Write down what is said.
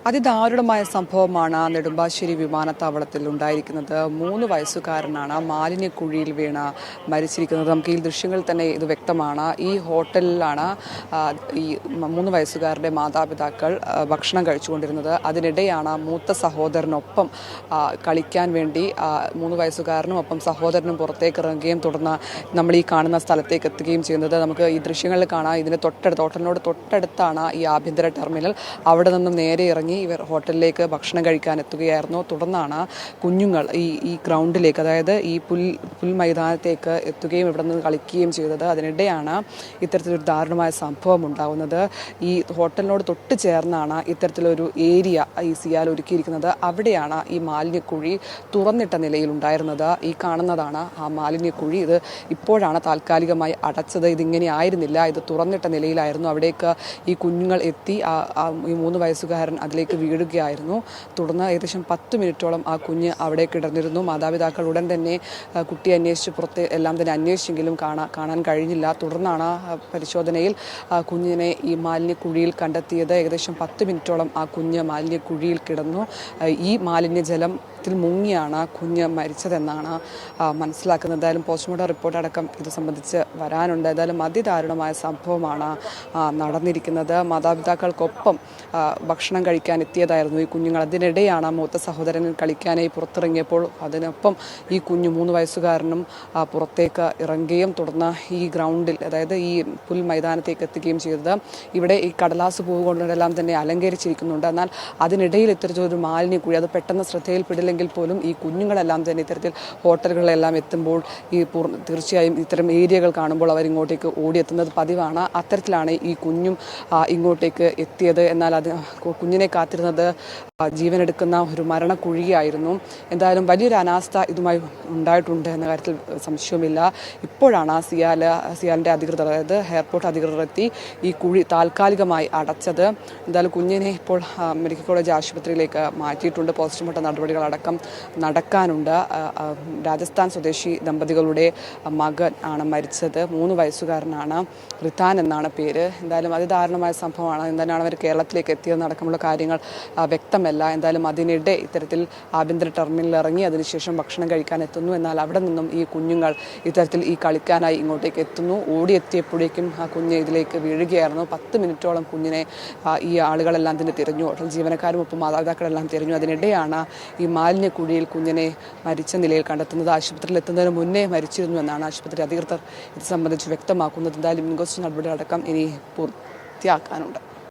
അതിദാരുണമായ സംഭവമാണ് നെടുമ്പാശ്ശേരി വിമാനത്താവളത്തിൽ ഉണ്ടായിരിക്കുന്നത്. 3 വയസ്സുകാരനാണ് മാലിന്യക്കുഴിയിൽ വീണ് മരിച്ചിരിക്കുന്നത്. നമുക്ക് ഈ ദൃശ്യങ്ങളിൽ തന്നെ ഇത് വ്യക്തമാണ്. ഈ ഹോട്ടലിലാണ് ഈ 3 വയസ്സുകാരുടെ മാതാപിതാക്കൾ ഭക്ഷണം കഴിച്ചുകൊണ്ടിരുന്നത്. അതിനിടെയാണ് മൂത്ത സഹോദരനൊപ്പം കളിക്കാൻ വേണ്ടി 3 വയസ്സുകാരനും ഒപ്പം സഹോദരനും പുറത്തേക്ക് ഇറങ്ങുകയും തുടർന്ന് നമ്മൾ ഈ കാണുന്ന സ്ഥലത്തേക്ക് എത്തുകയും ചെയ്യുന്നത്. നമുക്ക് ഈ ദൃശ്യങ്ങളിൽ കാണാം. ഇതിന് ഹോട്ടലിനോട് തൊട്ടടുത്താണ് ഈ ആഭ്യന്തര ടെർമിനൽ. അവിടെ നിന്നും നേരെ ഇറങ്ങി ഇവർ ഹോട്ടലിലേക്ക് ഭക്ഷണം കഴിക്കാൻ എത്തുകയായിരുന്നു. തുടർന്നാണ് കുഞ്ഞുങ്ങൾ ഈ ഗ്രൗണ്ടിലേക്ക്, അതായത് ഈ പുൽ മൈതാനത്തേക്ക് എത്തുകയും ഇവിടെ നിന്ന് കളിക്കുകയും ചെയ്തത്. അതിനിടെയാണ് ഇത്തരത്തിലൊരു ദാരുണമായ സംഭവം ഉണ്ടാകുന്നത്. ഈ ഹോട്ടലിനോട് തൊട്ട് ചേർന്നാണ് ഇത്തരത്തിലൊരു ഏരിയ ഈ സിയാൽ ഒരുക്കിയിരിക്കുന്നത്. അവിടെയാണ് ഈ മാലിന്യക്കുഴി തുറന്നിട്ട നിലയിലുണ്ടായിരുന്നത്. ഈ കാണുന്നതാണ് ആ മാലിന്യക്കുഴി. ഇത് ഇപ്പോഴാണ് താൽക്കാലികമായി അടച്ചത്. ഇതിങ്ങനെ ആയിരുന്നില്ല, ഇത് തുറന്നിട്ട നിലയിലായിരുന്നു. അവിടേക്ക് ഈ കുഞ്ഞുങ്ങൾ എത്തി ഈ 3 വയസ്സുകാരൻ അതിലേക്ക് വീഴുകയായിരുന്നു. തുടർന്ന് ഏകദേശം 10 മിനിറ്റോളം ആ കുഞ്ഞ് അവിടെ കിടന്നിരുന്നു. മാതാപിതാക്കൾ ഉടൻ തന്നെ കുട്ടിയെ അന്വേഷിച്ച് പുറത്ത് എല്ലാം തന്നെ അന്വേഷിച്ചെങ്കിലും കാണാൻ കഴിഞ്ഞില്ല. തുടർന്നാണ് പരിശോധനയിൽ കുഞ്ഞിനെ ഈ മാലിന്യക്കുഴിയിൽ കണ്ടെത്തിയത്. ഏകദേശം 10 മിനിറ്റോളം ആ കുഞ്ഞ് മാലിന്യക്കുഴിയിൽ കിടന്നു. ഈ മാലിന്യജലത്തിൽ മുങ്ങിയാണ് കുഞ്ഞ് മരിച്ചതെന്നാണ് മനസ്സിലാക്കുന്നത്. എന്തായാലും പോസ്റ്റ്മോർട്ടം റിപ്പോർട്ട് അടക്കം ഇത് സംബന്ധിച്ച് വരാനുണ്ട്. എന്തായാലും അതിദാരുണമായ സംഭവമാണ് നടന്നിരിക്കുന്നത്. മാതാപിതാക്കൾക്കൊപ്പം ഭക്ഷണം കഴിക്കാൻ എത്തിയതായിരുന്നു ഈ കുഞ്ഞുങ്ങൾ. അതിനിടെയാണ് മൂത്ത സഹോദരൻ കളിക്കാനായി പുറത്തിറങ്ങിയപ്പോൾ അതിനൊപ്പം ഈ കുഞ്ഞു 3 വയസ്സുകാരനും പുറത്തേക്ക് ഇറങ്ങുകയും തുടർന്ന് ഈ ഗ്രൗണ്ടിൽ, അതായത് ഈ പുൽ മൈതാനത്തേക്ക് എത്തുകയും ചെയ്തത്. ഇവിടെ ഈ കടലാസ് പൂവ് കൊണ്ടെല്ലാം തന്നെ അലങ്കരിച്ചിരിക്കുന്നുണ്ട്. എന്നാൽ അതിനിടയിൽ ഇത്തരത്തിലൊരു മാലിന്യക്കുഴി, അത് പെട്ടെന്ന് ശ്രദ്ധയിൽപ്പെടില്ലെങ്കിൽ പോലും ഈ കുഞ്ഞുങ്ങളെല്ലാം തന്നെ ഇത്തരത്തിൽ ഹോട്ടലുകളിലെല്ലാം എത്തുമ്പോൾ തീർച്ചയായും ഇത്തരം ഏരിയകൾ കാണുമ്പോൾ അവരിങ്ങോട്ടേക്ക് ഓടിയെത്തുന്നത് പതിവാണ്. അത്തരത്തിലാണ് ഈ കുഞ്ഞും ഇങ്ങോട്ടേക്ക് എത്തിയത്. എന്നാൽ അത് കുഞ്ഞിനെ കാത്തിരുന്നത് ജീവനെടുക്കുന്ന ഒരു മരണക്കുഴിയായിരുന്നു. എന്തായാലും വലിയൊരു അനാസ്ഥ ഇതുമായി ഉണ്ടായിട്ടുണ്ട് എന്ന കാര്യത്തിൽ സംശയവുമില്ല. ഇപ്പോഴാണ് സിയാലിൻ്റെ അധികൃതർ, അതായത് എയർപോർട്ട് അധികൃതർ എത്തി ഈ കുഴി താൽക്കാലികമായി അടച്ചത്. എന്തായാലും കുഞ്ഞിനെ ഇപ്പോൾ മെഡിക്കൽ കോളേജ് ആശുപത്രിയിലേക്ക് മാറ്റിയിട്ടുണ്ട്. പോസ്റ്റ്മോർട്ടം നടപടികളടക്കം നടക്കാനുണ്ട്. രാജസ്ഥാൻ സ്വദേശി ദമ്പതികളുടെ മകൻ ആണ് മരിച്ചത്. 3 വയസ്സുകാരനാണ്. റിത്താൻ എന്നാണ് പേര്. എന്തായാലും അതിദാരുണമായ സംഭവമാണ്. എന്തിനാണ് അവർ കേരളത്തിലേക്ക് എത്തിയതെന്നടക്കമുള്ള കാര്യങ്ങൾ വ്യക്തമല്ല. എന്തായാലും അതിനിടെ ഇത്തരത്തിൽ ആഭ്യന്തര ടെർമിനലിൽ ഇറങ്ങി അതിനുശേഷം ഭക്ഷണം കഴിക്കാൻ എത്തുന്നു. എന്നാൽ അവിടെ നിന്നും ഈ കുഞ്ഞുങ്ങൾ ഇത്തരത്തിൽ ഈ കളിക്കാനായി ഇങ്ങോട്ടേക്ക് എത്തുന്നു. ഓടിയെത്തിയപ്പോഴേക്കും ആ കുഞ്ഞ് ഇതിലേക്ക് വീഴുകയായിരുന്നു. 10 മിനിറ്റോളം കുഞ്ഞിനെ ഈ ആളുകളെല്ലാം തന്നെ തിരഞ്ഞു. ഹോട്ടൽ ജീവനക്കാരും ഒപ്പം മാതാപിതാക്കളെല്ലാം തിരഞ്ഞു. അതിനിടെയാണ് ഈ മാലിന്യക്കുഴിയിൽ കുഞ്ഞിനെ മരിച്ച നിലയിൽ കണ്ടെത്തുന്നത്. ആശുപത്രിയിൽ എത്തുന്നതിന് മുന്നേ മരിച്ചിരുന്നു എന്നാണ് ആശുപത്രി അധികൃതർ ഇത് സംബന്ധിച്ച് വ്യക്തമാക്കുന്നത്. എന്തായാലും ഇൻക്വസ്റ്റ് നടപടികളടക്കം ഇനി പൂർത്തിയാക്കാനുണ്ട്.